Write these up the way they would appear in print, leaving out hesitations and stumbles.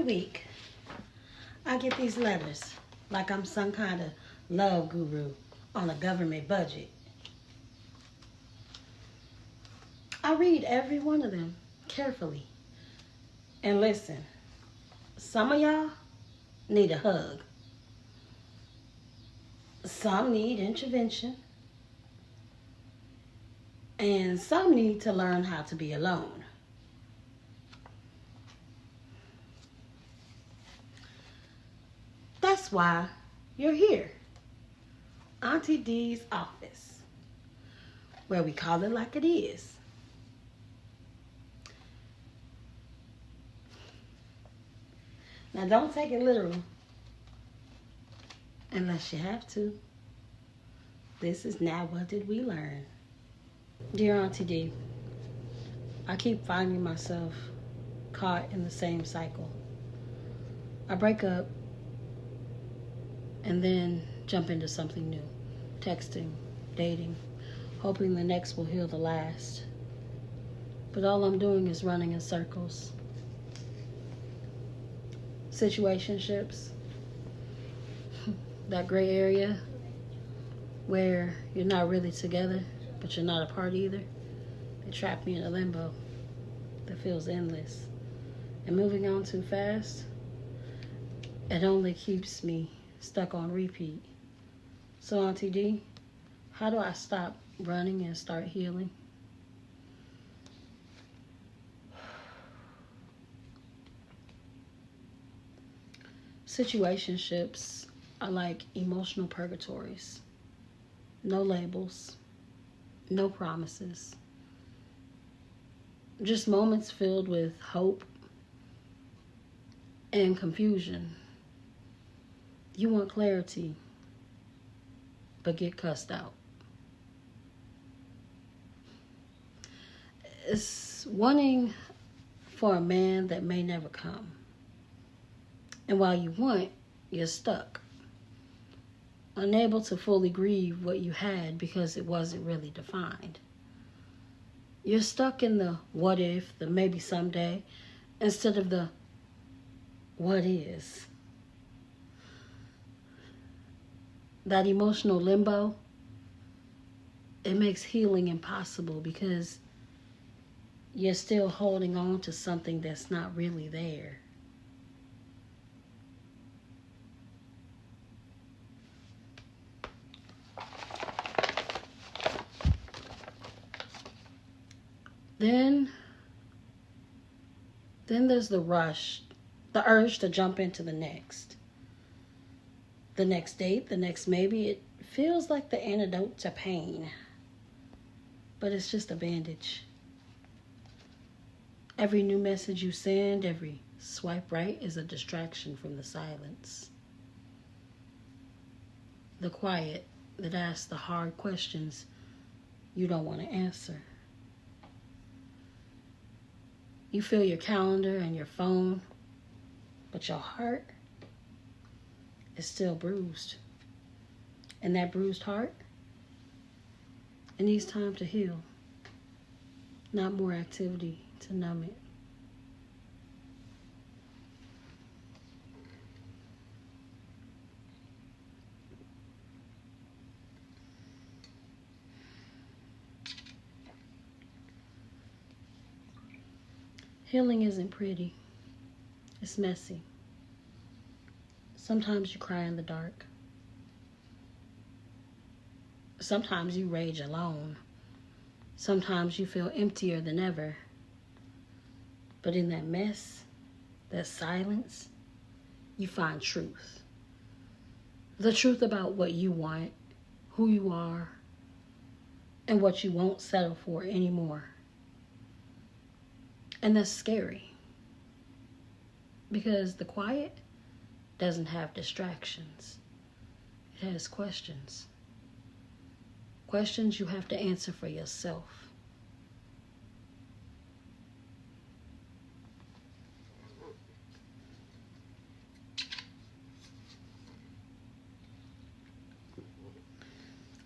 week, I get these letters like I'm some kind of love guru on a government budget. I read every one of them carefully. And listen, some of y'all need a hug. Some need intervention. And some need to learn how to be alone. That's why you're here. Auntie D's office, where we call it like it is. Now don't take it literal unless you have to. This is now what did we learn. Dear Auntie D, I keep finding myself caught in the same cycle. I break up and then jump into something new. Texting, dating, hoping the next will heal the last. But all I'm doing is running in circles. Situationships, that gray area where you're not really together, but you're not apart either. They trap me in a limbo that feels endless. And moving on too fast, it only keeps me stuck on repeat. So Auntie D, how do I stop running and start healing? Situationships are like emotional purgatories. No labels, no promises. Just moments filled with hope and confusion. You want clarity, but get cussed out. It's wanting for a man that may never come. And while you want, you're stuck. Unable to fully grieve what you had because it wasn't really defined. You're stuck in the what if, the maybe someday, instead of the what is. That emotional limbo, it makes healing impossible because you're still holding on to something that's not really there. Then there's the rush, the urge to jump into the next. The next date, the next maybe. It feels like the antidote to pain, but it's just a bandage. Every new message you send, every swipe right is a distraction from the silence. The quiet that asks the hard questions you don't want to answer. You fill your calendar and your phone, but your heart is still bruised. And that bruised heart, it needs time to heal, not more activity to numb it. Healing isn't pretty. It's messy. Sometimes you cry in the dark. Sometimes you rage alone. Sometimes you feel emptier than ever. But in that mess, that silence, you find truth. The truth about what you want, who you are, and what you won't settle for anymore. And that's scary. Because the quiet doesn't have distractions. It has questions. Questions you have to answer for yourself.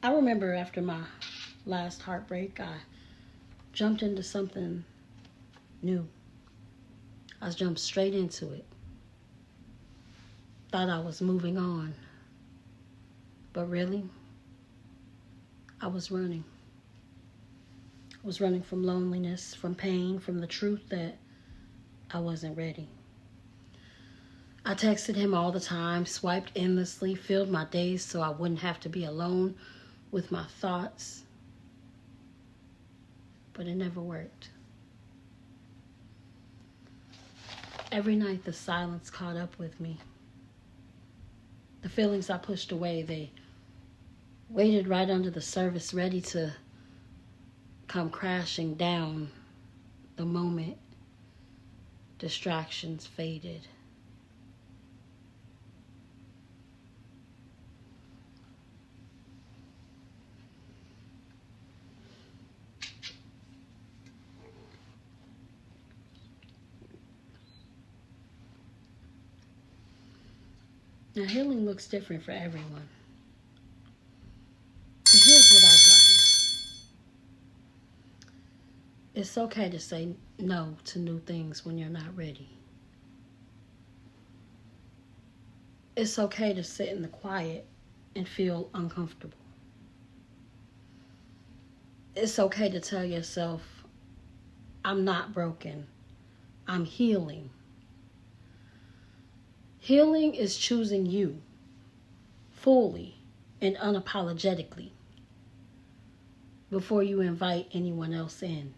I remember after my last heartbreak, I jumped into something new. I jumped straight into it. thought I was moving on. But really, I was running. I was running from loneliness, from pain, from the truth that I wasn't ready. I texted him all the time, swiped endlessly, filled my days so I wouldn't have to be alone with my thoughts. But it never worked. Every night the silence caught up with me. The feelings I pushed away, they waited right under the surface, ready to come crashing down the moment distractions faded. Now, healing looks different for everyone. But here's what I've learned. It's okay to say no to new things when you're not ready. It's okay to sit in the quiet and feel uncomfortable. It's okay to tell yourself, I'm not broken. I'm healing. Healing is choosing you fully and unapologetically before you invite anyone else in.